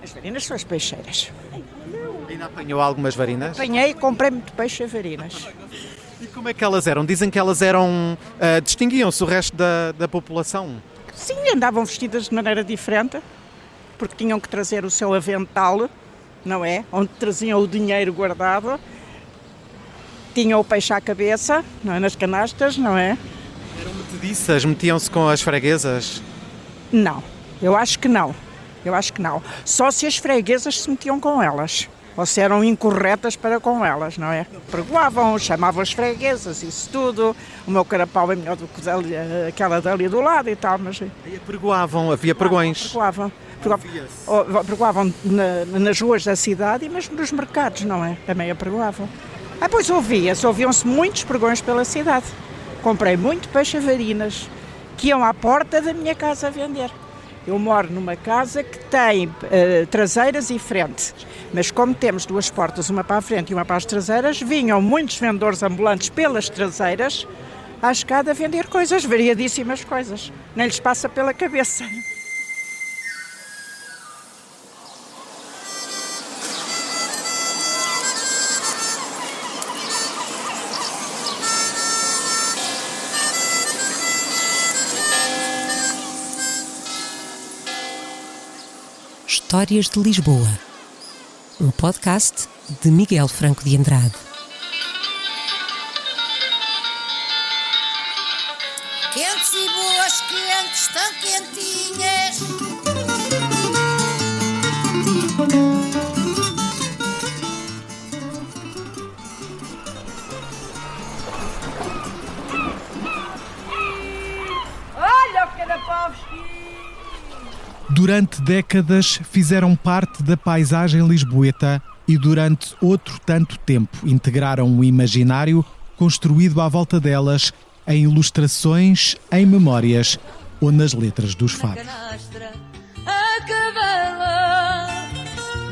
As varinas são as peixeiras. Ainda apanhou algumas varinas? Apanhei e comprei muito peixe a varinas. E como é que elas eram? Dizem que elas eram... distinguiam-se do resto da população. Sim, andavam vestidas de maneira diferente, porque tinham que trazer o seu avental, não é? Onde traziam o dinheiro guardado. Tinham o peixe à cabeça, não é? Nas canastas, não é? Eram metediças, metiam-se com as freguesas. Não, eu acho que não. Só se as freguesas se metiam com elas. Ou se eram incorretas para com elas, não é? Pregoavam, chamavam as freguesas, isso tudo. O meu carapau é melhor do que aquela dali do lado e tal, mas... Aí apregoavam, havia pregões. Pregoavam nas ruas da cidade e mesmo nos mercados, não é? Também apregoavam. Pois ouviam-se muitos pregões pela cidade. Comprei muito peixe a varinas, que iam à porta da minha casa a vender. Eu moro numa casa que tem traseiras e frente, mas como temos duas portas, uma para a frente e uma para as traseiras, vinham muitos vendedores ambulantes pelas traseiras à escada a vender coisas, variadíssimas coisas. Nem lhes passa pela cabeça. Histórias de Lisboa, um podcast de Miguel Franco de Andrade. Quentes e boas, quentes, tão quentinhas. Olha o carapau vestido! Durante décadas fizeram parte da paisagem lisboeta e durante outro tanto tempo integraram o imaginário construído à volta delas em ilustrações, em memórias ou nas letras dos fados. A cadela,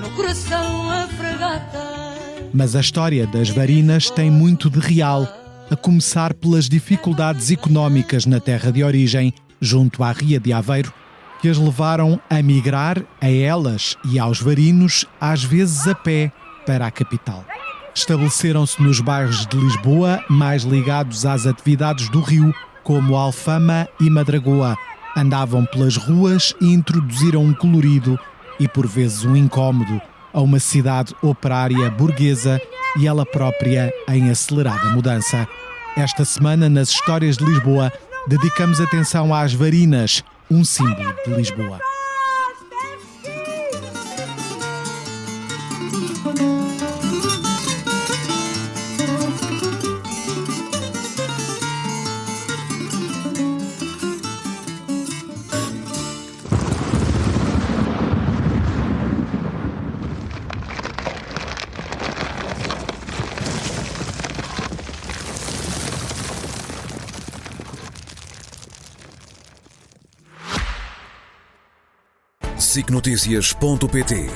no coração a fragata. Mas a história das varinas tem muito de real, a começar pelas dificuldades económicas na terra de origem, junto à Ria de Aveiro, que as levaram a migrar a elas e aos varinos, às vezes a pé, para a capital. Estabeleceram-se nos bairros de Lisboa, mais ligados às atividades do rio, como Alfama e Madragoa. Andavam pelas ruas e introduziram um colorido e, por vezes, um incómodo a uma cidade operária burguesa e ela própria em acelerada mudança. Esta semana, nas Histórias de Lisboa, dedicamos atenção às varinas, um símbolo de Lisboa. sicnoticias.pt.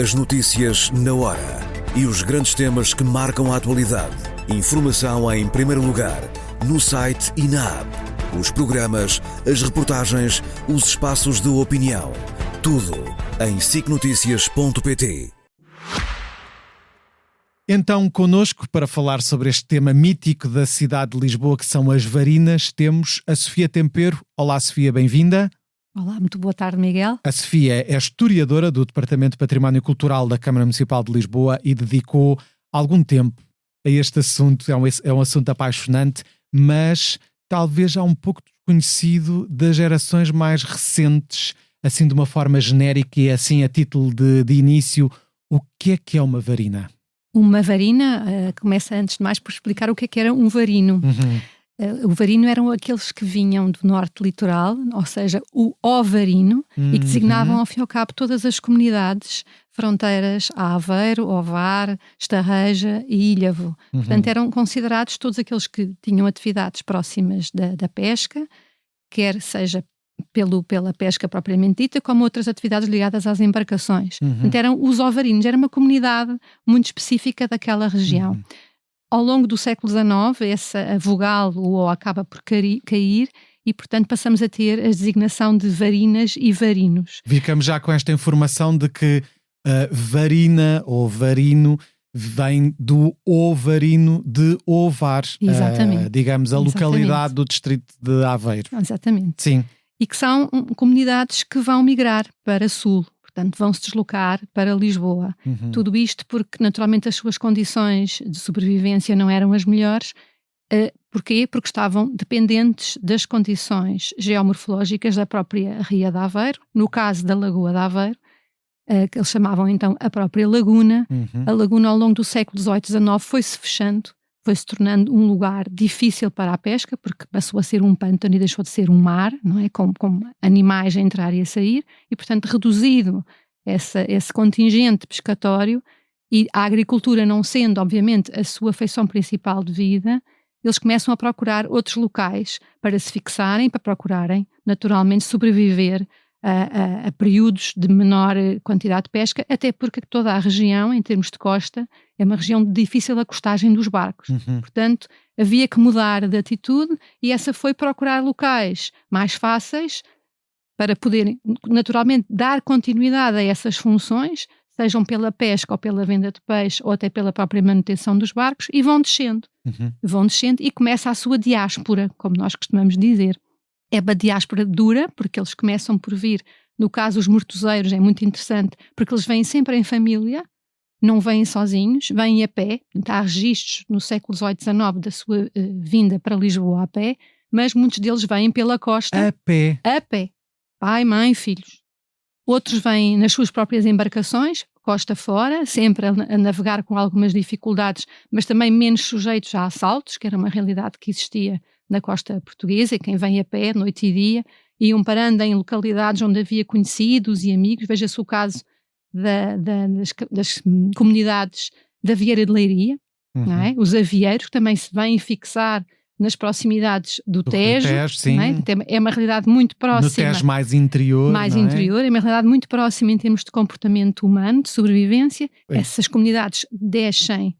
As notícias na hora e os grandes temas que marcam a atualidade. Informação em primeiro lugar, no site e na app. Os programas, as reportagens, os espaços de opinião. Tudo em sicnoticias.pt. Então, connosco, para falar sobre este tema mítico da cidade de Lisboa, que são as varinas, temos a Sofia Tempero. Olá, Sofia, bem-vinda. Olá, muito boa tarde, Miguel. A Sofia é historiadora do Departamento de Património Cultural da Câmara Municipal de Lisboa e dedicou algum tempo a este assunto. É um assunto apaixonante, mas talvez já um pouco desconhecido das gerações mais recentes, assim de uma forma genérica e assim a título de início. O que é uma varina? Uma varina, começa antes de mais por explicar o que era um varino. O varino eram aqueles que vinham do norte litoral, ou seja, o ovarino, e que designavam ao fim e ao cabo todas as comunidades fronteiras a Aveiro, Ovar, Estarreja e Ilhavo. Portanto, eram considerados todos aqueles que tinham atividades próximas da pesca, quer seja pela pesca propriamente dita, como outras atividades ligadas às embarcações. Portanto, eram os ovarinos, era uma comunidade muito específica daquela região. Ao longo do século XIX, essa vogal, o O, acaba por cair e, portanto, passamos a ter a designação de varinas e varinos. Ficamos já com esta informação de que Varina ou varino vem do ovarino de Ovar, digamos, a localidade do distrito de Aveiro. Exatamente. Sim. E que são comunidades que vão migrar para sul, portanto vão se deslocar para Lisboa. Tudo isto porque naturalmente as suas condições de sobrevivência não eram as melhores. Porquê? Porque estavam dependentes das condições geomorfológicas da própria Ria de Aveiro, no caso da Lagoa de Aveiro, que eles chamavam então a própria laguna. A laguna ao longo do século XVIII, XIX foi-se fechando, foi-se tornando um lugar difícil para a pesca, porque passou a ser um pântano e deixou de ser um mar, não é? Com animais a entrar e a sair, e portanto reduzido esse contingente pescatório e a agricultura não sendo obviamente a sua feição principal de vida, eles começam a procurar outros locais para se fixarem, para procurarem naturalmente sobreviver a períodos de menor quantidade de pesca, até porque toda a região, em termos de costa, é uma região de difícil acostagem dos barcos. Portanto, havia que mudar de atitude e essa foi procurar locais mais fáceis para poderem, naturalmente, dar continuidade a essas funções, sejam pela pesca ou pela venda de peixe ou até pela própria manutenção dos barcos, e vão descendo. Vão descendo e começa a sua diáspora, como nós costumamos dizer. É uma diáspora dura, porque eles começam por vir, no caso os mortozeiros, é muito interessante, porque eles vêm sempre em família, não vêm sozinhos, vêm a pé. Há registros no século XVIII, XIX da sua vinda para Lisboa a pé, mas muitos deles vêm pela costa. A pé? A pé. Pai, mãe, filhos. Outros vêm nas suas próprias embarcações, costa fora, sempre a navegar com algumas dificuldades, mas também menos sujeitos a assaltos, que era uma realidade que existia na costa portuguesa, e quem vem a pé, noite e dia, iam parando em localidades onde havia conhecidos e amigos. Veja-se o caso das comunidades da Vieira de Leiria, não é? Os avieiros que também se vêm fixar nas proximidades do Tejo, sim. Não é? É uma realidade muito próxima. No Tejo mais interior. Mais interior, é uma realidade muito próxima em termos de comportamento humano, de sobrevivência. Essas comunidades descem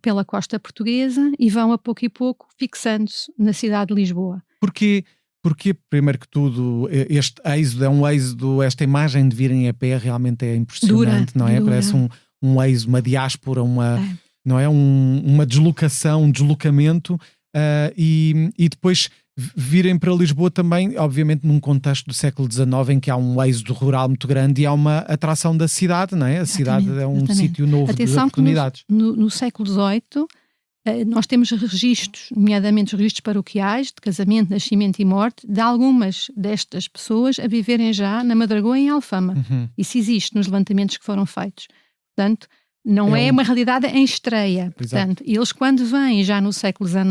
pela costa portuguesa e vão a pouco e pouco fixando-se na cidade de Lisboa. Porque, primeiro que tudo, este êxodo é um êxodo, esta imagem de virem a pé realmente é impressionante, não é? Dura. Parece um êxodo, uma diáspora, não é? Uma deslocação, um deslocamento, e depois virem para Lisboa também, obviamente num contexto do século XIX em que há um êxodo rural muito grande e há uma atração da cidade, não é? A cidade é um sítio novo de oportunidades. No século XVIII nós temos registros, nomeadamente os registros paroquiais de casamento, nascimento e morte, de algumas destas pessoas a viverem já na Madragoa em Alfama. Isso existe nos levantamentos que foram feitos. Portanto, não é uma realidade em estreia. Portanto, eles quando vêm já no século XIX,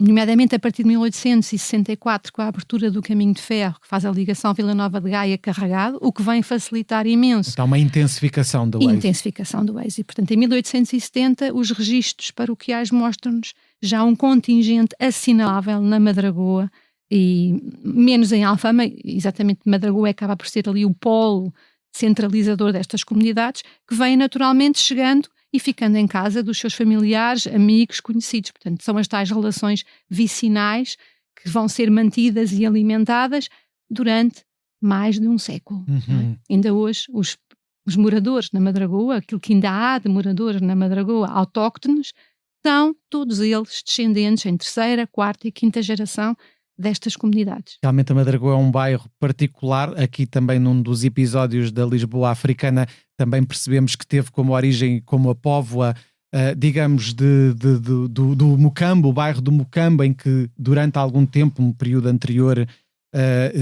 nomeadamente a partir de 1864, com a abertura do caminho de ferro, que faz a ligação Vila Nova de Gaia Carregado, o que vem facilitar imenso. Então, uma intensificação do êxodo. Intensificação do êxodo. E, portanto, em 1870, os registros paroquiais mostram-nos já um contingente assinalável na Madragoa, e menos em Alfama. Exatamente, Madragoa acaba por ser ali o polo centralizador destas comunidades, que vêm naturalmente chegando e ficando em casa dos seus familiares, amigos, conhecidos. Portanto, são as tais relações vicinais que vão ser mantidas e alimentadas durante mais de um século. Ainda hoje, os moradores na Madragoa, aquilo que ainda há de moradores na Madragoa autóctones, são todos eles descendentes em terceira, quarta e quinta geração destas comunidades. Realmente a Madragoa é um bairro particular. Aqui também num dos episódios da Lisboa Africana também percebemos que teve como origem, como a póvoa, digamos, do Mocambo, o bairro do Mocambo, em que durante algum tempo, um período anterior,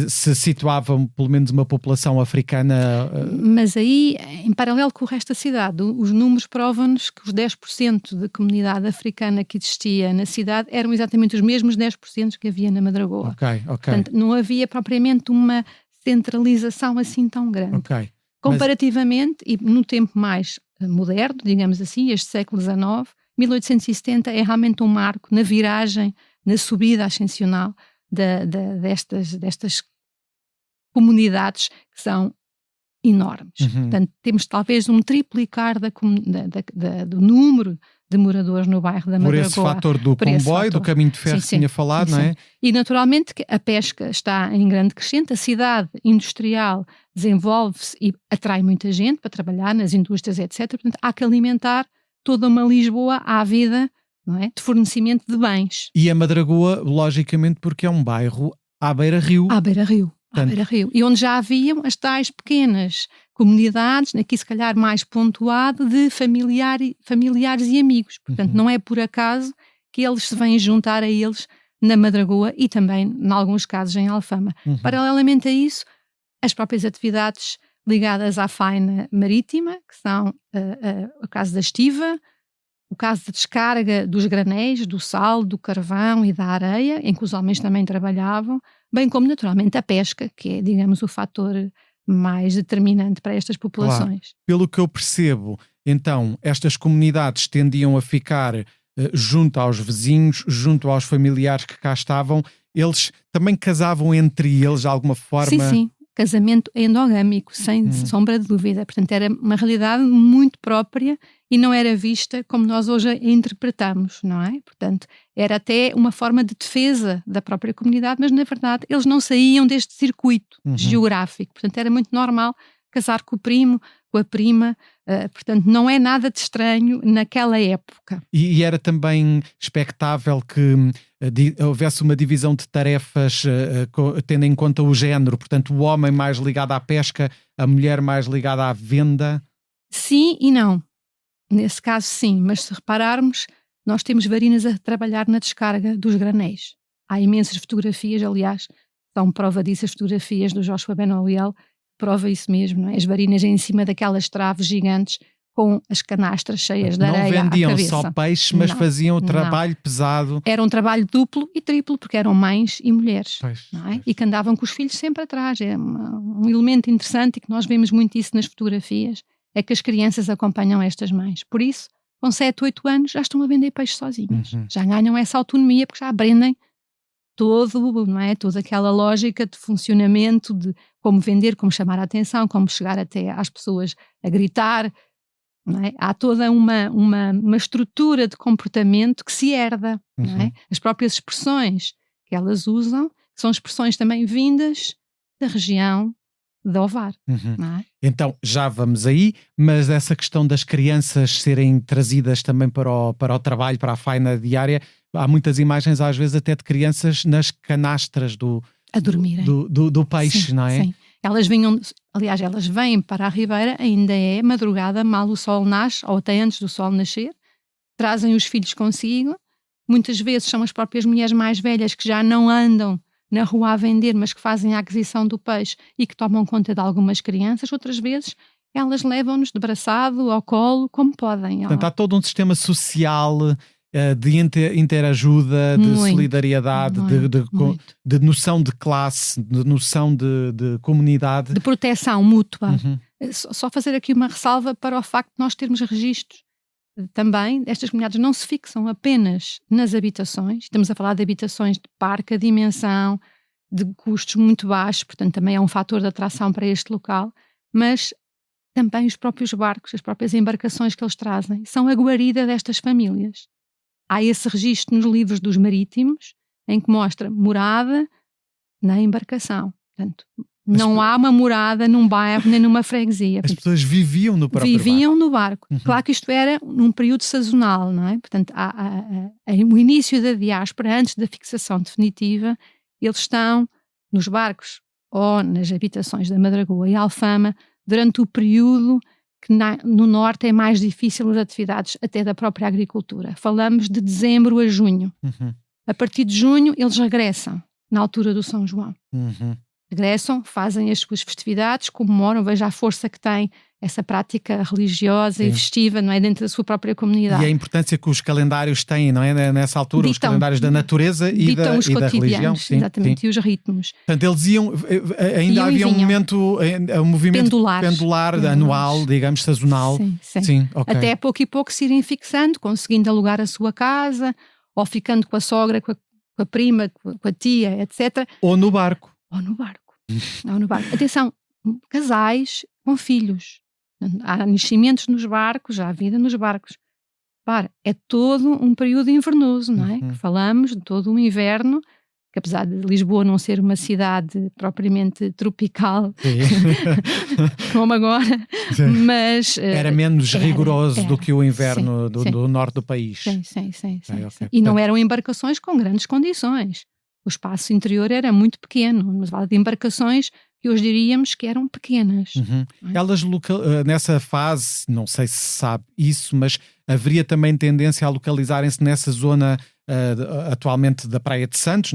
se situava pelo menos uma população africana. Mas aí, em paralelo com o resto da cidade, os números provam-nos que os 10% de comunidade africana que existia na cidade eram exatamente os mesmos 10% que havia na Madragoa. Ok. Portanto, não havia propriamente uma centralização assim tão grande. Comparativamente, e no tempo mais moderno, digamos assim, este século XIX, 1870 é realmente um marco na viragem, na subida ascensional destas comunidades que são enormes. Portanto, temos talvez um triplicar do número de moradores no bairro da Madragoa. Por esse fator do comboio, do caminho de ferro que tinha falado, não é? E naturalmente a pesca está em grande crescente, a cidade industrial desenvolve-se e atrai muita gente para trabalhar nas indústrias, etc. Portanto, há que alimentar toda uma Lisboa à vida, não é? De fornecimento de bens. E a Madragoa, logicamente, porque é um bairro à beira-rio. À beira-rio. À beira-rio. E onde já haviam as tais pequenas comunidades, aqui se calhar mais pontuado, de familiares e amigos. Portanto, não é por acaso que eles se vêm juntar a eles na Madragoa e também, em alguns casos, em Alfama. Paralelamente a isso, as próprias atividades ligadas à faina marítima, que são o caso da estiva, o caso da descarga dos granéis, do sal, do carvão e da areia, em que os homens também trabalhavam, bem como, naturalmente, a pesca, que é, digamos, o fator mais determinante para estas populações. Claro. Pelo que eu percebo, então, estas comunidades tendiam a ficar junto aos vizinhos, junto aos familiares que cá estavam. Eles também casavam entre eles de alguma forma? Sim. Casamento endogâmico, sem sombra de dúvida. Portanto, era uma realidade muito própria e não era vista como nós hoje a interpretamos, não é? Portanto, era até uma forma de defesa da própria comunidade, mas na verdade eles não saíam deste circuito geográfico. Portanto, era muito normal casar com o primo, com a prima, portanto não é nada de estranho naquela época. E era também expectável que houvesse uma divisão de tarefas tendo em conta o género, portanto o homem mais ligado à pesca, a mulher mais ligada à venda? Sim e não. Nesse caso sim, mas se repararmos, nós temos varinas a trabalhar na descarga dos granéis. Há imensas fotografias, aliás, são prova disso as fotografias do Joshua Ben-Oliel, prova isso mesmo, não é? As varinas em cima daquelas traves gigantes com as canastras cheias de areia à cabeça. Não vendiam só peixes, mas faziam o trabalho pesado. Era um trabalho duplo e triplo, porque eram mães e mulheres. Não é? E que andavam com os filhos sempre atrás. É um elemento interessante e que nós vemos muito isso nas fotografias, é que as crianças acompanham estas mães. Por isso, com 7, 8 anos, já estão a vender peixes sozinhas. Já ganham essa autonomia, porque já aprendem não é? Toda aquela lógica de funcionamento, de como vender, como chamar a atenção, como chegar até às pessoas a gritar, não é? Há toda uma estrutura de comportamento que se herda, não é? As próprias expressões que elas usam são expressões também vindas da região de Ovar. Não é? Então, já vamos aí, mas essa questão das crianças serem trazidas também para o trabalho, para a faina diária, há muitas imagens às vezes até de crianças nas canastras a dormirem do peixe, sim, não é? Sim. Elas vêm para a Ribeira, ainda é madrugada, mal o sol nasce, ou até antes do sol nascer, trazem os filhos consigo, muitas vezes são as próprias mulheres mais velhas que já não andam na rua a vender, mas que fazem a aquisição do peixe e que tomam conta de algumas crianças, outras vezes elas levam-nos de braçado ao colo, como podem. Portanto, há todo um sistema social de interajuda, de solidariedade, de noção de classe, de noção de comunidade. De proteção mútua. Só fazer aqui uma ressalva para o facto de nós termos registros também. Estas comunidades não se fixam apenas nas habitações, estamos a falar de habitações de parque, a dimensão, de custos muito baixos, portanto também é um fator de atração para este local, mas também os próprios barcos, as próprias embarcações que eles trazem, são a guarida destas famílias. Há esse registro nos livros dos marítimos, em que mostra morada na embarcação. Portanto, não há uma morada num bairro nem numa freguesia. As pessoas viviam no próprio barco. Viviam no barco. Claro que isto era num período sazonal, não é? Portanto, o início da diáspora, antes da fixação definitiva, eles estão nos barcos ou nas habitações da Madragoa e Alfama durante o período que no norte é mais difícil as atividades até da própria agricultura. Falamos de dezembro a junho. A partir de junho eles regressam, na altura do São João. Regressam, fazem as suas festividades, comemoram, veja a força que tem essa prática religiosa e festiva, não é, dentro da sua própria comunidade. E a importância que os calendários têm, não é, nessa altura, os calendários da natureza e da religião. Sim, exatamente, e os ritmos. Portanto, eles iam, ainda havia um momento, um movimento pendular anual, digamos, sazonal. Sim. Okay. Até pouco e pouco se irem fixando, conseguindo alugar a sua casa, ou ficando com a sogra, com a prima, com a tia, etc. Ou no barco. Ou no barco. Atenção, casais com filhos. Há nascimentos nos barcos, há vida nos barcos. É todo um período invernoso, não é? Falamos de todo um inverno que apesar de Lisboa não ser uma cidade propriamente tropical, como agora, mas... Era menos rigoroso do que o inverno sim, do norte do país. Sim. Okay. E não eram embarcações com grandes condições. O espaço interior era muito pequeno, mas vale de embarcações que hoje diríamos que eram pequenas. Elas, nessa fase, não sei se sabe isso, mas haveria também tendência a localizarem-se nessa zona atualmente da Praia de Santos.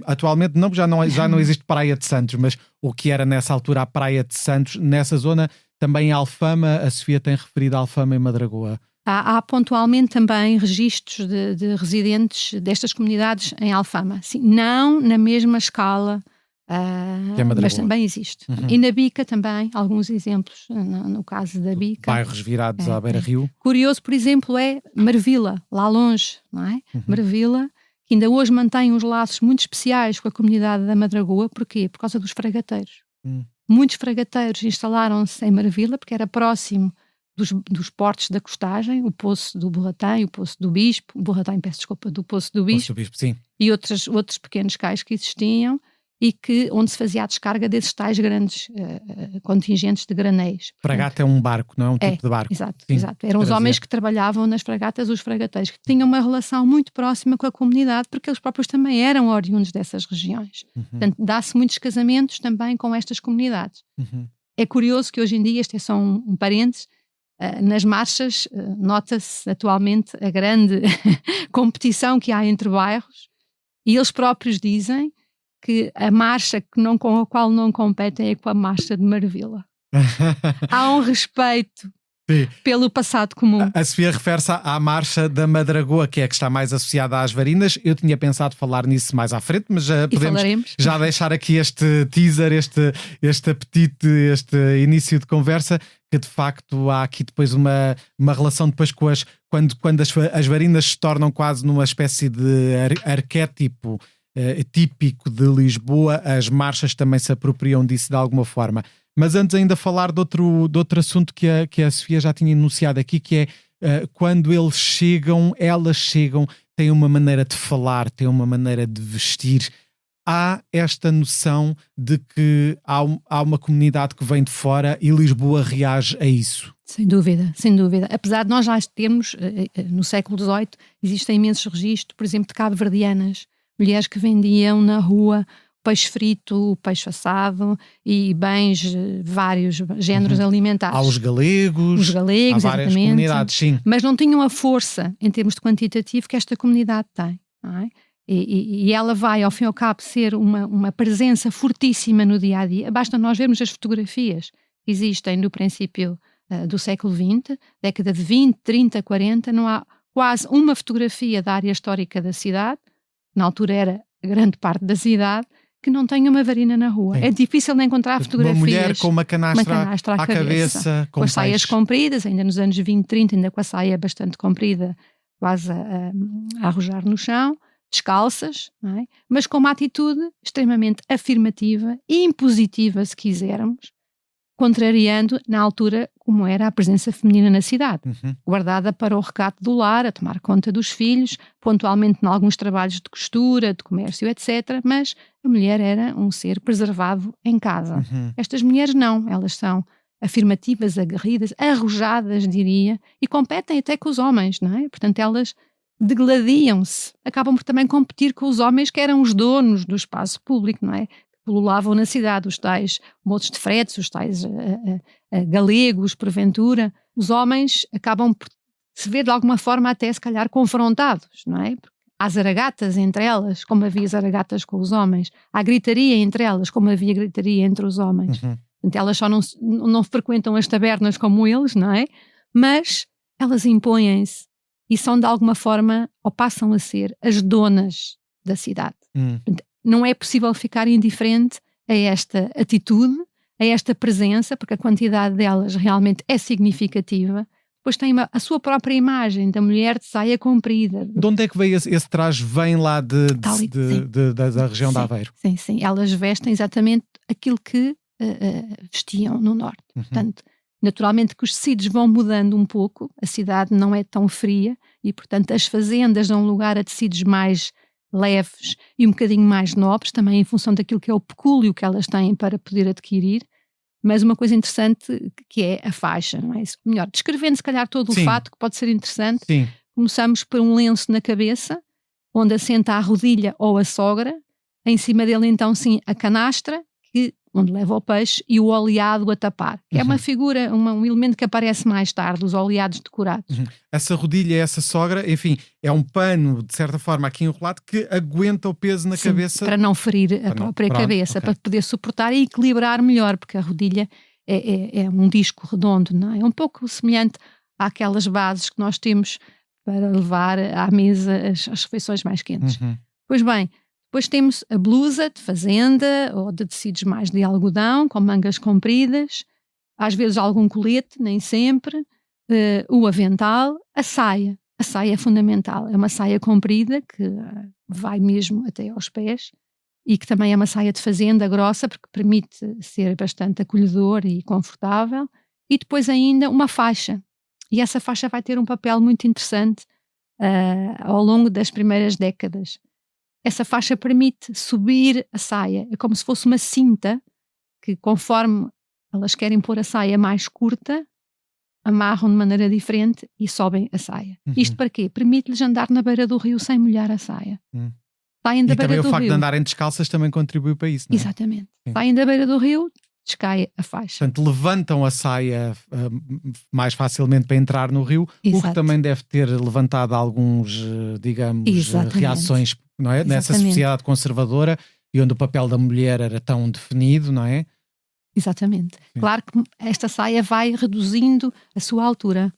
Atualmente não, já não existe Praia de Santos, mas o que era nessa altura a Praia de Santos, nessa zona também Alfama, a Sofia tem referido a Alfama e Madragoa. Há pontualmente também registros de residentes destas comunidades em Alfama. Sim, não na mesma escala, mas também existe. E na Bica também, alguns exemplos, no caso da Bica. Bairros virados à beira-rio. Curioso, por exemplo, é Marvila, lá longe, não é? Marvila, que ainda hoje mantém uns laços muito especiais com a comunidade da Madragoa. Porquê? Por causa dos fragateiros. Muitos fragateiros instalaram-se em Marvila porque era próximo dos portos da costagem, o Poço do Borratém, o Poço do Bispo, do Poço do Bispo, sim. E outros pequenos cais que existiam e onde se fazia a descarga desses tais grandes contingentes de granéis. Fragata é um barco, não é um tipo de barco? Exato. Eram os homens que trabalhavam nas fragatas, os fragateiros, que tinham uma relação muito próxima com a comunidade, porque eles próprios também eram oriundos dessas regiões. Portanto, dá-se muitos casamentos também com estas comunidades. É curioso que hoje em dia, este é só um parênteses, nas marchas nota-se atualmente a grande competição que há entre bairros, e eles próprios dizem que a marcha com a qual não competem é com a marcha de Marvila. Há um respeito pelo passado comum. A Sofia refere-se à marcha da Madragoa, que é a que está mais associada às varinas. Eu tinha pensado falar nisso mais à frente, mas podemos já deixar aqui este teaser, este apetite, este início de conversa, que de facto há aqui depois uma relação depois com quando as varinas se tornam quase numa espécie de arquétipo típico de Lisboa, as marchas também se apropriam disso de alguma forma. Mas antes ainda falar de outro assunto que a Sofia já tinha enunciado aqui, que é quando elas chegam, têm uma maneira de falar, têm uma maneira de vestir. Há esta noção de que há uma comunidade que vem de fora e Lisboa reage a isso. Sem dúvida. Apesar de nós já termos, no século XVIII, existem imensos registros, por exemplo, de cabo-verdianas, mulheres que vendiam na rua peixe frito, peixe assado e bens, vários géneros alimentares. Há os galegos, há várias comunidades, sim. Mas não tinham a força, em termos de quantitativo, que esta comunidade tem. Não é? E ela vai, ao fim e ao cabo, ser uma presença fortíssima no dia-a-dia. Basta nós vermos as fotografias que existem no princípio do século XX, década de 20, 30, 40, não há quase uma fotografia da área histórica da cidade, na altura era grande parte da cidade, que não tenha uma varina na rua. Sim. É difícil de encontrar fotografias. Uma mulher com uma canastra à cabeça com as saias compridas, ainda nos anos 20, 30, ainda com a saia bastante comprida, quase a arrojar no chão, descalças, não é? Mas com uma atitude extremamente afirmativa e impositiva, se quisermos, contrariando, na altura, como era a presença feminina na cidade, guardada para o recato do lar, a tomar conta dos filhos, pontualmente em alguns trabalhos de costura, de comércio, etc. Mas a mulher era um ser preservado em casa. Estas mulheres não, elas são afirmativas, aguerridas, arrojadas, diria, e competem até com os homens, não é? Portanto, elas degladiam-se, acabam por também competir com os homens que eram os donos do espaço público, não é? Pululavam na cidade, os tais moços de fretes, os tais galegos, porventura. Os homens acabam por se ver de alguma forma até se calhar confrontados, não é? Há zaragatas entre elas, como havia zaragatas com os homens. Há gritaria entre elas, como havia gritaria entre os homens. Portanto, elas só não frequentam as tabernas como eles, não é? Mas elas impõem-se e são de alguma forma, ou passam a ser, as donas da cidade. Portanto, não é possível ficar indiferente a esta atitude, a esta presença, porque a quantidade delas realmente é significativa. Depois tem a sua própria imagem da mulher de saia comprida. De onde é que veio esse traje? Vem lá da região de Aveiro? Sim. Elas vestem exatamente aquilo que vestiam no norte. Portanto, naturalmente que os tecidos vão mudando um pouco, a cidade não é tão fria e, portanto, as fazendas dão lugar a tecidos mais leves e um bocadinho mais nobres, também em função daquilo que é o pecúlio que elas têm para poder adquirir. Mas uma coisa interessante que é a faixa, não é? Melhor, descrevendo se calhar todo o fato, que pode ser interessante. Sim. Começamos por um lenço na cabeça, onde assenta a rodilha ou a sogra, em cima dele então sim a canastra, onde leva o peixe, e o oleado a tapar. É uma figura, um elemento que aparece mais tarde, os oleados decorados. Essa rodilha, essa sogra, enfim, é um pano, de certa forma, aqui enrolado, que aguenta o peso na cabeça. Para não ferir a própria cabeça, para poder suportar e equilibrar melhor, porque a rodilha é um disco redondo, não é? É um pouco semelhante àquelas bases que nós temos para levar à mesa as refeições mais quentes. Pois bem, depois temos a blusa de fazenda ou de tecidos mais de algodão, com mangas compridas, às vezes algum colete, nem sempre, o avental, a saia. A saia é fundamental, é uma saia comprida que vai mesmo até aos pés e que também é uma saia de fazenda grossa, porque permite ser bastante acolhedor e confortável. E depois ainda uma faixa. E essa faixa vai ter um papel muito interessante ao longo das primeiras décadas. Essa faixa permite subir a saia, é como se fosse uma cinta que, conforme elas querem pôr a saia mais curta, amarram de maneira diferente e sobem a saia. Isto para quê? Permite-lhes andar na beira do rio sem molhar a saia. Saem da e beira também do o facto rio. de andarem descalças também contribui para isso, não é? Exatamente. Saem da beira do rio, descai a faixa. Portanto, levantam a saia mais facilmente para entrar no rio, o que também deve ter levantado alguns, digamos, reações, não é? Nessa sociedade conservadora e onde o papel da mulher era tão definido, não é? Exatamente. Sim. Claro que esta saia vai reduzindo a sua altura.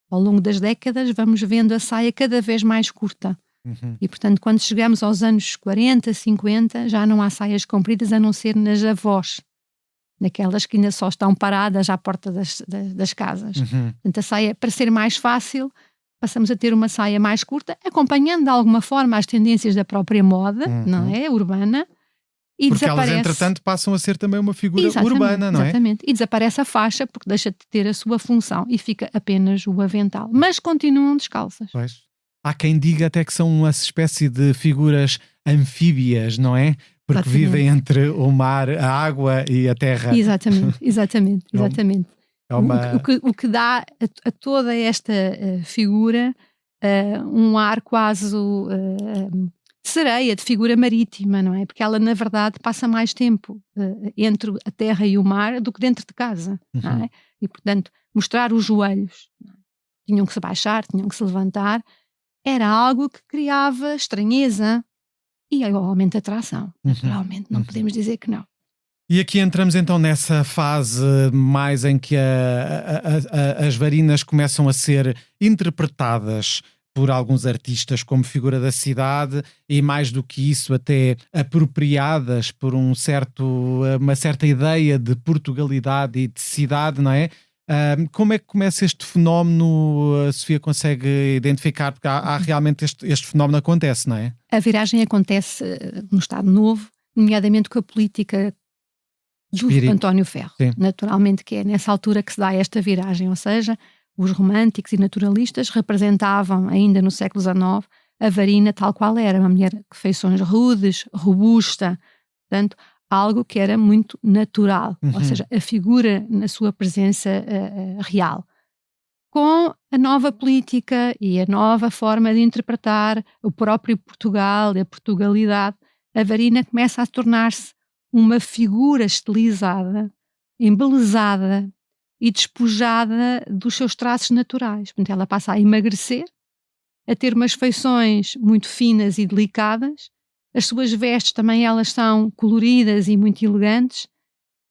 Ao longo das décadas vamos vendo a saia cada vez mais curta. E, portanto, quando chegamos aos anos 40, 50, já não há saias compridas a não ser nas avós. Naquelas que ainda só estão paradas à porta das casas. Portanto, a saia, para ser mais fácil, passamos a ter uma saia mais curta, acompanhando de alguma forma as tendências da própria moda, não é? Urbana. E porque desaparece. Elas, entretanto, passam a ser também uma figura urbana, não é? Exatamente. E desaparece a faixa porque deixa de ter a sua função e fica apenas o avental. Mas continuam descalças. Pois. Há quem diga até que são uma espécie de figuras anfíbias, não é? Porque vivem entre o mar, a água e a terra. Exatamente. O que dá a toda esta figura um ar quase sereia, de figura marítima, não é? Porque ela, na verdade, passa mais tempo entre a terra e o mar do que dentro de casa, não é? E, portanto, mostrar os joelhos, não é? Tinham que se baixar, tinham que se levantar, era algo que criava estranheza e, igualmente, atração. Naturalmente, não podemos dizer que não. E aqui entramos então nessa fase mais em que as varinas começam a ser interpretadas por alguns artistas como figura da cidade e, mais do que isso, até apropriadas por uma certa ideia de Portugalidade e de cidade, não é? Como é que começa este fenómeno? A Sofia consegue identificar? Porque há realmente este fenómeno acontece, não é? A viragem acontece no Estado Novo, nomeadamente com a política do António Ferro. Sim. Naturalmente que é nessa altura que se dá esta viragem, ou seja, os românticos e naturalistas representavam ainda no século XIX a varina tal qual era, uma mulher de feições rudes, robusta, portanto, algo que era muito natural, ou seja, a figura na sua presença real. Com a nova política e a nova forma de interpretar o próprio Portugal e a Portugalidade, a varina começa a tornar-se uma figura estilizada, embelezada e despojada dos seus traços naturais. Portanto, ela passa a emagrecer, a ter umas feições muito finas e delicadas. As suas vestes também elas são coloridas e muito elegantes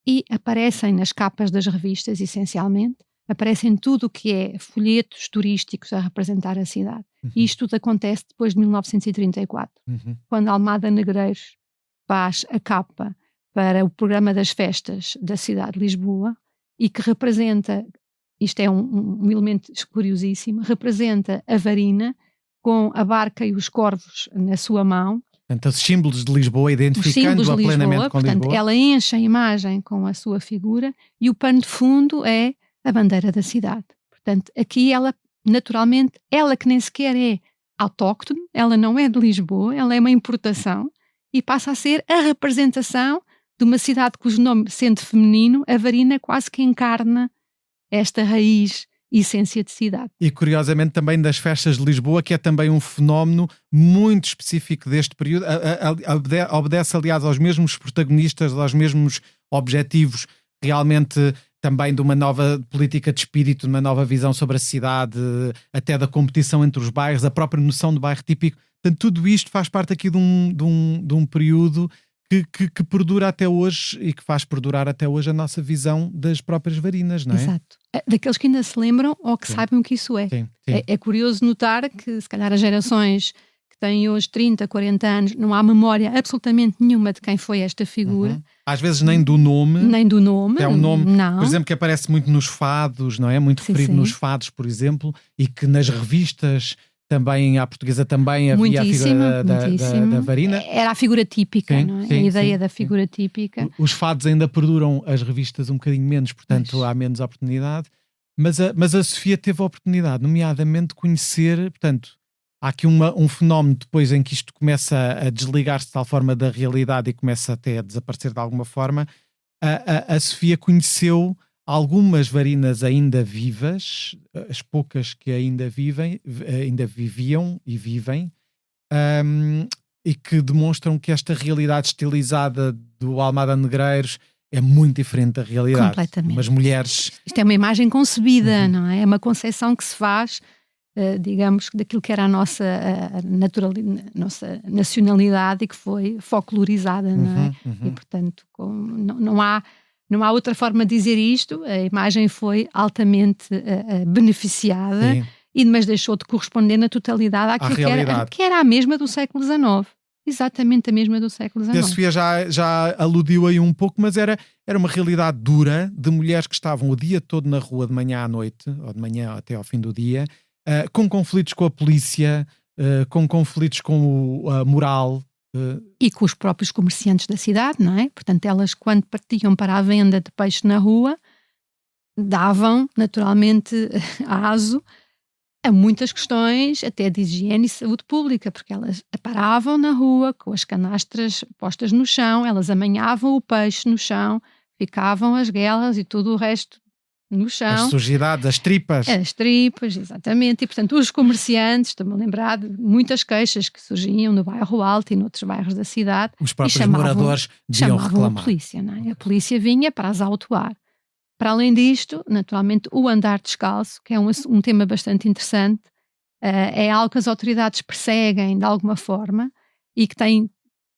e aparecem nas capas das revistas, essencialmente. Aparecem tudo o que é folhetos turísticos a representar a cidade. E isto tudo acontece depois de 1934, quando Almada Negreiros faz a capa para o programa das festas da cidade de Lisboa e que representa, isto é um elemento curiosíssimo, representa a varina com a barca e os corvos na sua mão. Portanto, os símbolos de Lisboa, identificando-a plenamente com portanto, Lisboa. Ela enche a imagem com a sua figura e o pano de fundo é a bandeira da cidade. Portanto, aqui ela, naturalmente, ela que nem sequer é autóctone, ela não é de Lisboa, ela é uma importação e passa a ser a representação de uma cidade cujo nome, sendo feminino, a Varina quase que encarna esta raiz e essência de cidade. E curiosamente também das festas de Lisboa, que é também um fenómeno muito específico deste período, obedece aliás aos mesmos protagonistas, aos mesmos objetivos, realmente também de uma nova política de espírito, de uma nova visão sobre a cidade, até da competição entre os bairros, a própria noção de bairro típico. Portanto, tudo isto faz parte aqui de um período que perdura até hoje e que faz perdurar até hoje a nossa visão das próprias Varinas, não é? Exato. Daqueles que ainda se lembram ou que saibam o que isso é. Sim, sim. É curioso notar que, se calhar, as gerações que têm hoje 30, 40 anos, não há memória absolutamente nenhuma de quem foi esta figura. Às vezes nem do nome. Nem do nome. É um nome, não. por exemplo, que aparece muito nos fados, não é? Muito referido nos fados, por exemplo, e que nas revistas também, à portuguesa também havia a figura da Varina. Era a figura típica, sim, não é? Sim, a ideia da figura típica. Os fados ainda perduram, as revistas um bocadinho menos, portanto há menos oportunidade. Mas a Sofia teve a oportunidade, nomeadamente, de conhecer, portanto, há aqui um fenómeno depois em que isto começa a desligar-se de tal forma da realidade e começa até a desaparecer de alguma forma. A Sofia conheceu algumas Varinas ainda vivas, as poucas que ainda viviam e vivem, e que demonstram que esta realidade estilizada do Almada Negreiros é muito diferente da realidade. Completamente. Mas mulheres... Isto é uma imagem concebida, não é? É uma concepção que se faz, digamos, daquilo que era a nossa nacionalidade e que foi folclorizada, não é? E, portanto, não há outra forma de dizer isto. A imagem foi altamente beneficiada, mas deixou de corresponder na totalidade àquilo que era a mesma do século XIX. Exatamente a mesma do século XIX. A Sofia já aludiu aí um pouco, mas era uma realidade dura de mulheres que estavam o dia todo na rua, de manhã à noite, ou de manhã até ao fim do dia, com conflitos com a polícia, com conflitos com a moral. E com os próprios comerciantes da cidade, não é? Portanto, elas, quando partiam para a venda de peixe na rua, davam, naturalmente, aso a muitas questões até de higiene e saúde pública, porque elas paravam na rua com as canastras postas no chão, elas amanhavam o peixe no chão, ficavam as guelas e tudo o resto no chão. As sujidades, as tripas. As tripas, exatamente. E, portanto, os comerciantes, estou-me a lembrar de muitas queixas que surgiam no bairro Alto e noutros bairros da cidade. Os próprios moradores deviam reclamar. A polícia, não é? A polícia vinha para as autuar. Para além disto, naturalmente, o andar descalço, que é um tema bastante interessante, é algo que as autoridades perseguem de alguma forma e que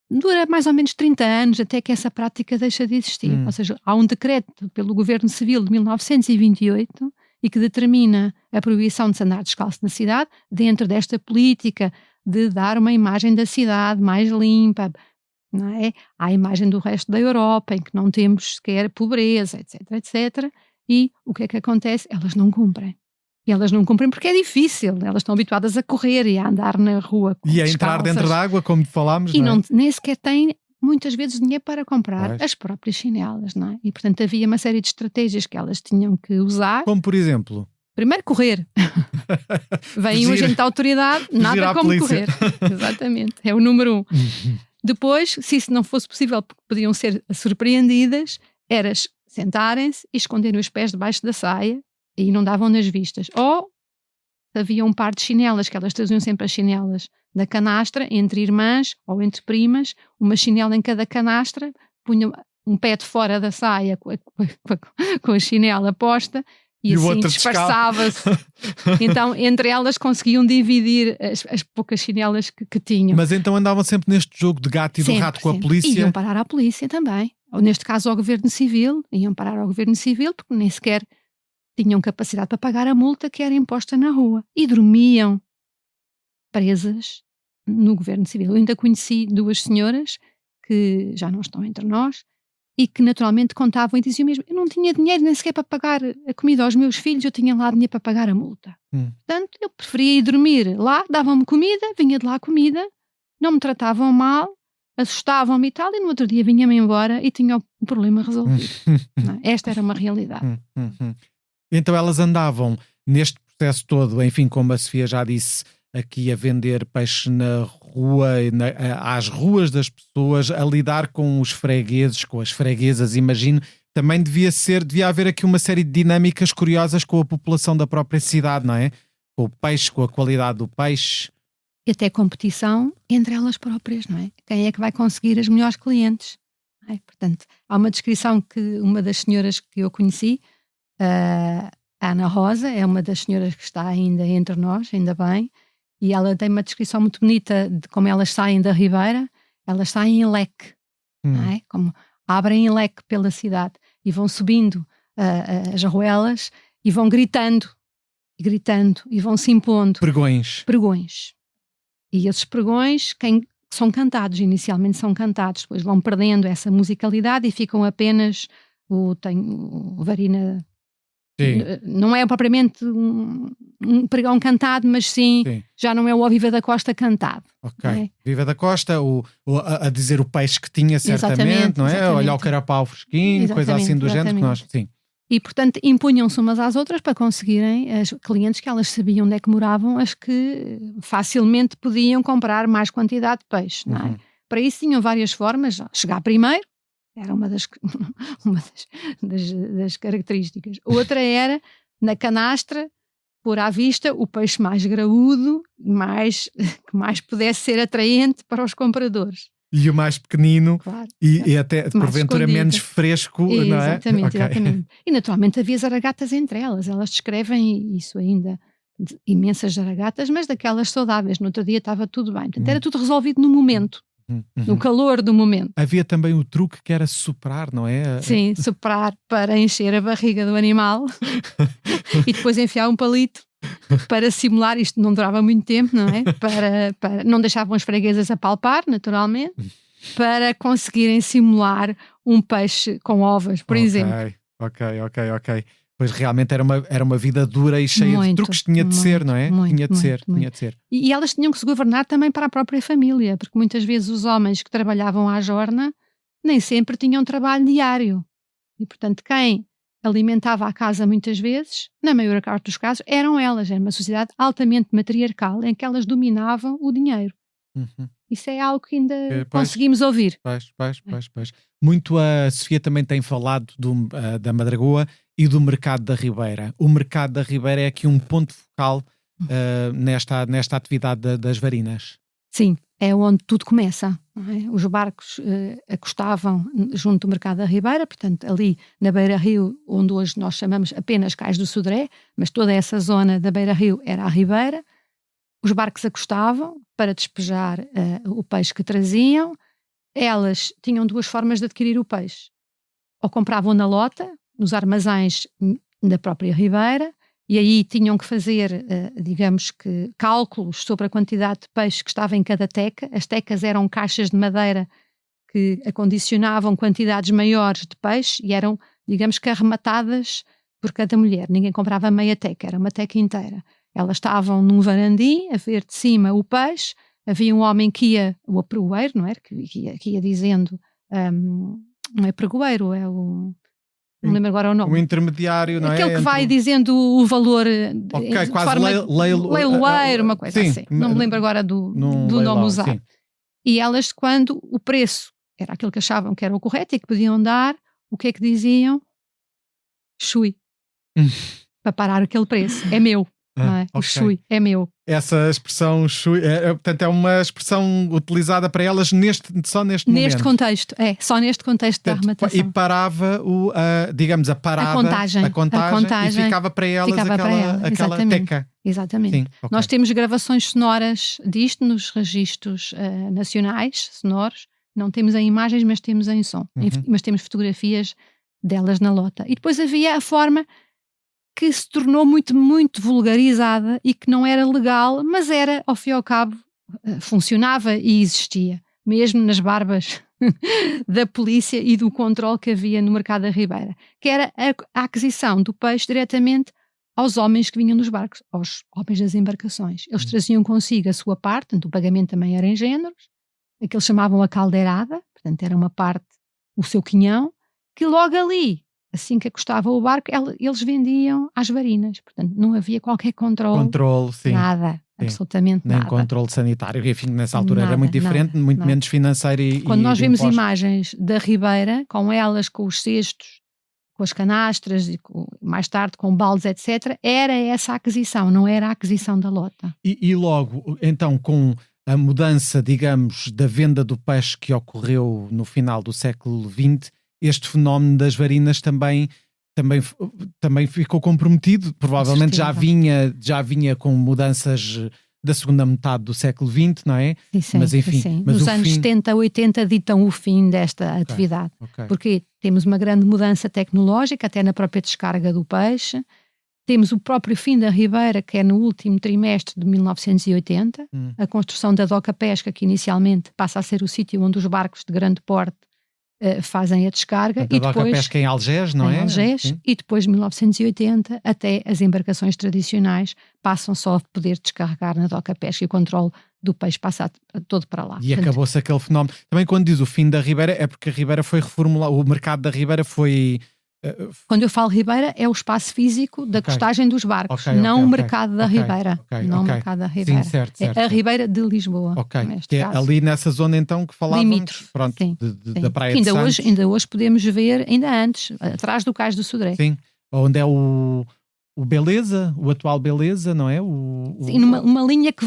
dura mais ou menos 30 anos até que essa prática deixa de existir. Ou seja, há um decreto pelo Governo Civil de 1928 e que determina a proibição de se andar descalço na cidade, dentro desta política de dar uma imagem da cidade mais limpa, não é? Há a imagem do resto da Europa, em que não temos sequer pobreza, etc, etc. E o que é que acontece? Elas não cumprem. E elas não cumprem porque é difícil. Elas estão habituadas a correr e a andar na rua com e a entrar dentro da água, como falámos. E não é? nem sequer têm, muitas vezes, dinheiro para comprar as próprias chinelas, não é? E, portanto, havia uma série de estratégias que elas tinham que usar. Como, por exemplo? Primeiro, correr. Vem um agente da autoridade, nada como correr. Exatamente. É o número 1. Depois, se isso não fosse possível, porque podiam ser surpreendidas, era sentarem-se e esconderem os pés debaixo da saia e não davam nas vistas. Ou havia um par de chinelas, que elas traziam sempre as chinelas da canastra, entre irmãs ou entre primas, uma chinela em cada canastra, punham um pé de fora da saia com a chinela posta e assim disfarçava-se. Então, entre elas conseguiam dividir as poucas chinelas que tinham. Mas então andavam sempre neste jogo de gato e do rato com a polícia? E iam parar à polícia também. Ou neste caso ao Governo Civil. Iam parar ao Governo Civil porque nem sequer tinham capacidade para pagar a multa que era imposta na rua. E dormiam presas no Governo Civil. Eu ainda conheci 2 senhoras que já não estão entre nós e que naturalmente contavam e diziam mesmo: eu não tinha dinheiro nem sequer para pagar a comida aos meus filhos, eu tinha lá dinheiro para pagar a multa. Portanto, eu preferia ir dormir lá, davam-me comida, vinha de lá a comida, não me tratavam mal, assustavam-me e tal, e no outro dia vinha-me embora e tinha o problema resolvido. Não, esta era uma realidade. Então elas andavam neste processo todo, enfim, como a Sofia já disse, aqui a vender peixe na rua, às ruas das pessoas, a lidar com os fregueses, com as freguesas, imagino. Também devia haver aqui uma série de dinâmicas curiosas com a população da própria cidade, não é? Com o peixe, com a qualidade do peixe. E até competição entre elas próprias, não é? Quem é que vai conseguir as melhores clientes? Não é? Portanto, há uma descrição que uma das senhoras que eu conheci, a Ana Rosa, é uma das senhoras que está ainda entre nós, ainda bem, e ela tem uma descrição muito bonita de como elas saem da Ribeira. Elas saem em leque, não é? Como abrem em leque pela cidade e vão subindo as arruelas e vão gritando e vão se impondo. Pregões. E esses pregões, quem são cantados, inicialmente são cantados, depois vão perdendo essa musicalidade e ficam apenas o Varina. Sim. Não é propriamente um pregão cantado, mas sim, já não é o Viva da Costa cantado. Ok, é? Viva da Costa, a dizer o peixe que tinha, certamente, não é? Exatamente. Olhar o carapau fresquinho, coisa assim do género que nós... Sim. E, portanto, impunham-se umas às outras para conseguirem as clientes que elas sabiam onde é que moravam, as que facilmente podiam comprar mais quantidade de peixe, não é? Para isso tinham várias formas. Chegar primeiro era uma das características. Outra era, na canastra, pôr à vista o peixe mais graúdo, que mais pudesse ser atraente para os compradores. E o mais pequenino, claro, e até porventura escondido, menos fresco, não é? Exatamente. E naturalmente havia zaragatas entre elas. Elas descrevem isso ainda, imensas zaragatas, mas daquelas saudáveis. No outro dia estava tudo bem. Portanto, era tudo resolvido no momento. No calor do momento. Havia também o truque que era soprar, não é? Sim, soprar para encher a barriga do animal e depois enfiar um palito para simular. Isto não durava muito tempo, não é? Para não deixavam as freguesas a palpar, naturalmente, para conseguirem simular um peixe com ovas, por exemplo. Ok. Pois realmente era uma vida dura e cheia de truques, tinha de ser, não é? Tinha de ser. E elas tinham que se governar também para a própria família, porque muitas vezes os homens que trabalhavam à jorna nem sempre tinham trabalho diário. E, portanto, quem alimentava a casa muitas vezes, na maior parte dos casos, eram elas. Era uma sociedade altamente matriarcal em que elas dominavam o dinheiro. Isso é algo que ainda conseguimos ouvir. Pois. Muito a Sofia também tem falado da Madragoa e do Mercado da Ribeira. O Mercado da Ribeira é aqui um ponto focal nesta atividade das varinas. Sim, é onde tudo começa. Não é? Os barcos acostavam junto do Mercado da Ribeira, portanto ali na Beira-Rio, onde hoje nós chamamos apenas Cais do Sodré, mas toda essa zona da Beira-Rio era a Ribeira. Os barcos acostavam para despejar o peixe que traziam. Elas tinham duas formas de adquirir o peixe. Ou compravam na lota, nos armazéns da própria Ribeira, e aí tinham que fazer, digamos que, cálculos sobre a quantidade de peixe que estava em cada teca. As tecas eram caixas de madeira que acondicionavam quantidades maiores de peixe e eram, digamos que, arrematadas por cada mulher. Ninguém comprava meia teca, era uma teca inteira. Elas estavam num varandim a ver de cima o peixe. Havia um homem que ia, o apregoeiro, não é? Que ia dizendo, não é pregoeiro, é o... Não lembro agora o nome. O intermediário, não é? Aquele que vai dizendo o valor de quase forma leiloeiro, uma coisa assim. Não me lembro agora do nome usado. Sim. E elas, quando o preço era aquilo que achavam que era o correto e que podiam dar, o que é que diziam? Chui. Para parar aquele preço. É meu. Não é? O chui é meu. Essa expressão chui, portanto, é uma expressão utilizada para elas só neste momento. Neste contexto, só neste contexto, portanto, da arrematação. E parava digamos, a parada, a contagem e ficava para elas aquela teca. Exatamente. Sim, okay. Nós temos gravações sonoras disto nos registros nacionais, sonoros. Não temos em imagens, mas temos em som. Mas temos fotografias delas na lota. E depois havia a forma que se tornou muito, muito vulgarizada e que não era legal, mas era, ao fim e ao cabo, funcionava e existia, mesmo nas barbas da polícia e do controle que havia no Mercado da Ribeira, que era a aquisição do peixe diretamente aos homens que vinham nos barcos, aos homens das embarcações. Eles traziam consigo a sua parte, portanto o pagamento também era em géneros, a que eles chamavam a caldeirada, portanto era uma parte, o seu quinhão, que logo ali, assim que acostava o barco, eles vendiam às varinas. Portanto, não havia qualquer controle. Sim. Nada. absolutamente Nem nada. controle sanitário, enfim, nessa altura era Nada, muito diferente, nada, muito nada. menos financeiro e Quando nós de vemos impostos. imagens da Ribeira, com elas, com os cestos, com as canastras, e mais tarde com baldes, etc., era essa a aquisição, não era a aquisição da lota. E logo, então, com a mudança, digamos, da venda do peixe que ocorreu no final do século XX, este fenómeno das varinas também ficou comprometido. Provavelmente já vinha com mudanças da segunda metade do século XX, não é? Sim, mas enfim, sim. mas Nos o anos fim... 70, 80 ditam o fim desta atividade. Okay. Porque temos uma grande mudança tecnológica, até na própria descarga do peixe. Temos o próprio fim da Ribeira, que é no último trimestre de 1980. A construção da doca pesca, que inicialmente passa a ser o sítio onde os barcos de grande porte fazem a descarga. A doca pesca em Algés, não é? Em Algés, Sim. e depois de 1980 até as embarcações tradicionais passam só a poder descarregar na doca pesca e o controle do peixe passa todo para lá. E acabou-se aquele fenómeno. Também quando diz o fim da Ribeira é porque a Ribeira foi reformulada, o mercado da Ribeira foi... Quando eu falo Ribeira, é o espaço físico da costagem dos barcos, não o mercado da Ribeira. Não o mercado da Ribeira. Sim, certo. É a Ribeira de Lisboa. Que é ali nessa zona então que falávamos, pronto, sim. Da Praia que de Santos. Ainda hoje podemos ver, ainda antes, atrás do Cais do Sodré. Sim, onde é o Beleza, o atual Beleza, não é? Sim, uma linha que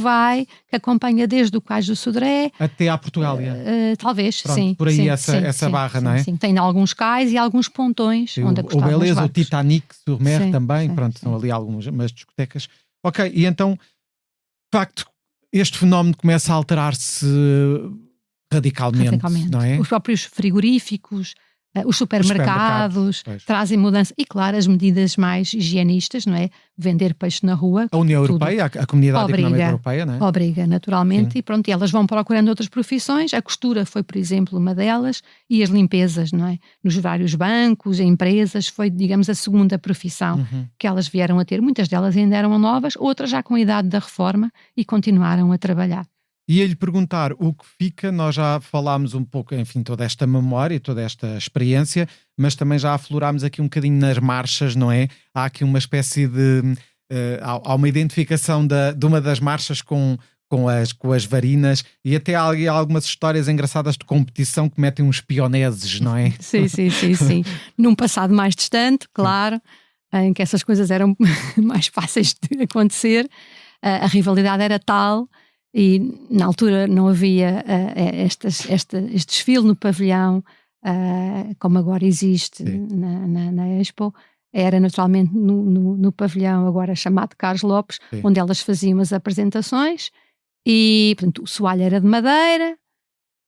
acompanha desde o Cais do Sodré até à Portugália. Talvez, pronto, sim. Por aí sim, essa barra, não é? Sim, tem alguns cais e alguns pontões onde o Beleza, o Titanic, o Mer também, pronto, sim. são ali algumas discotecas. Ok, e então, de facto, este fenómeno começa a alterar-se radicalmente, não é? Os próprios frigoríficos, os supermercados trazem mudança. E claro, as medidas mais higienistas, não é? Vender peixe na rua. A União Europeia, a Comunidade Económica Europeia, não é? Obriga, naturalmente. Sim. E pronto, elas vão procurando outras profissões. A costura foi, por exemplo, uma delas. E as limpezas, não é? Nos vários bancos, empresas, foi, digamos, a segunda profissão que elas vieram a ter. Muitas delas ainda eram novas, outras já com a idade da reforma e continuaram a trabalhar. E a lhe perguntar o que fica, nós já falámos um pouco, enfim, toda esta memória e toda esta experiência, mas também já aflorámos aqui um bocadinho nas marchas, não é? Há aqui uma espécie de... há uma identificação de uma das marchas com as varinas e até há algumas histórias engraçadas de competição que metem uns pioneses, não é? Sim. Num passado mais distante, claro, em que essas coisas eram mais fáceis de acontecer, a rivalidade era tal... E na altura não havia este desfile no pavilhão como agora existe na Expo. Era naturalmente no pavilhão agora chamado Carlos Lopes, onde elas faziam as apresentações e portanto, o soalho era de madeira.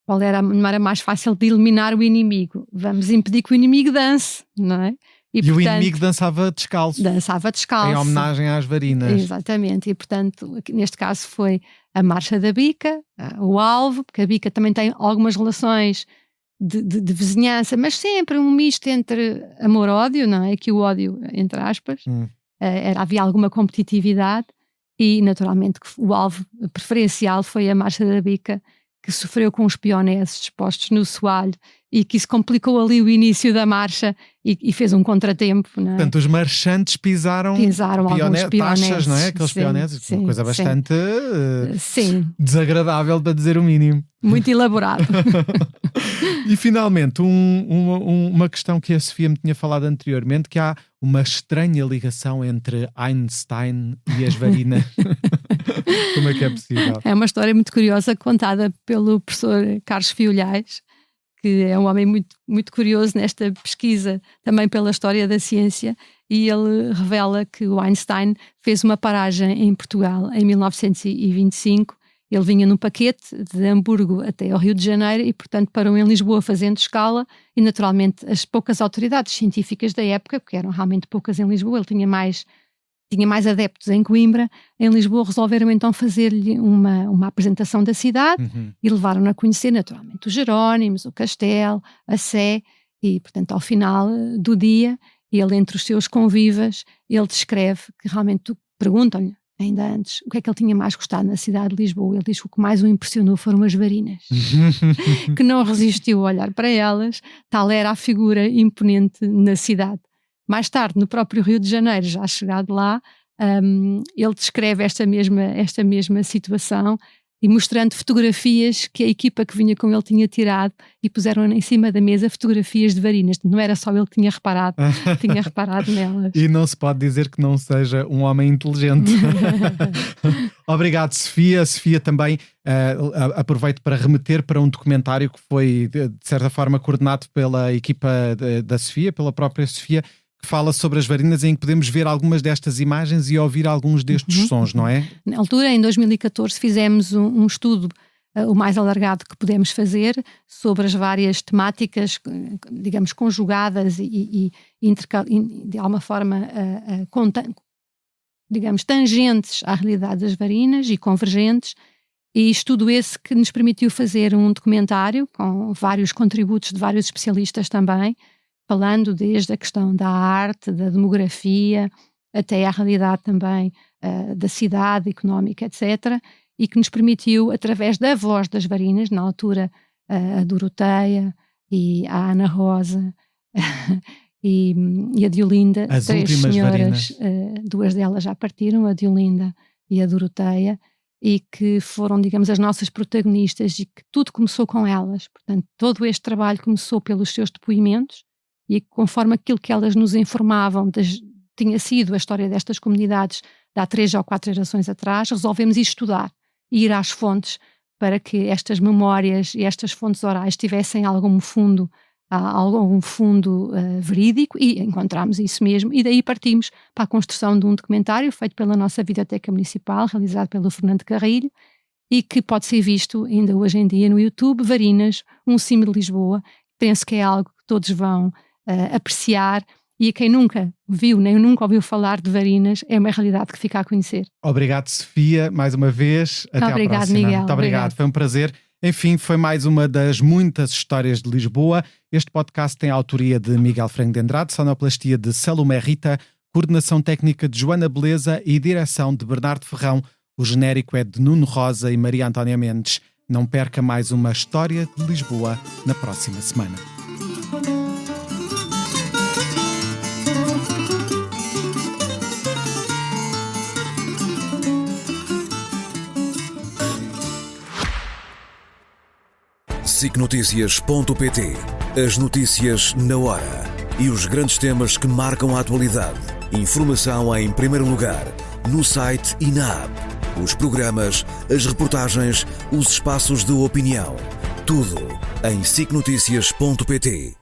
Qual era a maneira mais fácil de eliminar o inimigo? Vamos impedir que o inimigo dance, não é? E portanto, o inimigo dançava descalço. Em homenagem às varinas. Exatamente. E, portanto, neste caso foi a Marcha da Bica, o alvo, porque a Bica também tem algumas relações de vizinhança, mas sempre um misto entre amor-ódio, não é? Aqui o ódio, entre aspas. Havia alguma competitividade e, naturalmente, o alvo preferencial foi a Marcha da Bica, que sofreu com os pioneses expostos no soalho e que isso complicou ali o início da marcha e fez um contratempo. Não é? Portanto, os marchantes pisaram alguns pioneses. Taxas, não é? Aqueles pioneses. Uma coisa bastante desagradável, para dizer o mínimo. Muito elaborado. E finalmente, uma questão que a Sofia me tinha falado anteriormente, que há uma estranha ligação entre Einstein e as varinas. Como é que é possível? É uma história muito curiosa contada pelo professor Carlos Fiolhais, que é um homem muito, muito curioso nesta pesquisa, também pela história da ciência, e ele revela que o Einstein fez uma paragem em Portugal em 1925. Ele vinha num paquete de Hamburgo até ao Rio de Janeiro e, portanto, parou em Lisboa fazendo escala e, naturalmente, as poucas autoridades científicas da época, porque eram realmente poucas em Lisboa, ele tinha mais adeptos em Coimbra, em Lisboa resolveram então fazer-lhe uma apresentação da cidade e levaram-no a conhecer naturalmente os Jerónimos, o Castelo, a Sé e, portanto, ao final do dia, ele entre os seus convivas, ele descreve que realmente perguntam-lhe, ainda antes, o que é que ele tinha mais gostado na cidade de Lisboa. Ele diz que o que mais o impressionou foram as varinas, que não resistiu a olhar para elas, tal era a figura imponente na cidade. Mais tarde, no próprio Rio de Janeiro, já chegado lá, ele descreve esta mesma situação e mostrando fotografias que a equipa que vinha com ele tinha tirado e puseram em cima da mesa fotografias de varinas. Não era só ele que tinha reparado nelas. E não se pode dizer que não seja um homem inteligente. Obrigado, Sofia. Sofia, também aproveito para remeter para um documentário que foi, de certa forma, coordenado pela equipa da Sofia, pela própria Sofia, que fala sobre as varinas, em que podemos ver algumas destas imagens e ouvir alguns destes sons, não é? Na altura, em 2014, fizemos um estudo o mais alargado que pudemos fazer sobre as várias temáticas, digamos, conjugadas e de alguma forma, digamos, tangentes à realidade das varinas e convergentes. E estudo esse que nos permitiu fazer um documentário com vários contributos de vários especialistas também, falando desde a questão da arte, da demografia, até à realidade também da cidade, económica, etc., e que nos permitiu, através da voz das varinas, na altura a Doroteia e a Ana Rosa e a Diolinda, as três senhoras, duas delas já partiram, a Diolinda e a Doroteia, e que foram, digamos, as nossas protagonistas e que tudo começou com elas. Portanto, todo este trabalho começou pelos seus depoimentos, e conforme aquilo que elas nos informavam tinha sido a história destas comunidades de há 3 ou 4 gerações atrás, resolvemos estudar e ir às fontes para que estas memórias e estas fontes orais tivessem algum fundo verídico, e encontramos isso mesmo, e daí partimos para a construção de um documentário feito pela nossa Videoteca Municipal, realizado pelo Fernando Carrilho, e que pode ser visto ainda hoje em dia no YouTube, Varinas, um símbolo de Lisboa. Penso que é algo que todos vão apreciar, e a quem nunca viu nem nunca ouviu falar de varinas, é uma realidade que fica a conhecer. Obrigado, Sofia, mais uma vez. Até à próxima. Miguel. Muito obrigado, foi um prazer. Enfim, foi mais uma das muitas histórias de Lisboa. Este podcast tem a autoria de Miguel Franco de Andrade, sonoplastia de Salomé Rita, coordenação técnica de Joana Beleza e direção de Bernardo Ferrão. O genérico é de Nuno Rosa e Maria Antónia Mendes. Não perca mais uma história de Lisboa na próxima semana. SICNoticias.pt. As notícias na hora e os grandes temas que marcam a atualidade. Informação em primeiro lugar, no site e na app. Os programas, as reportagens, os espaços de opinião. Tudo em SICNoticias.pt.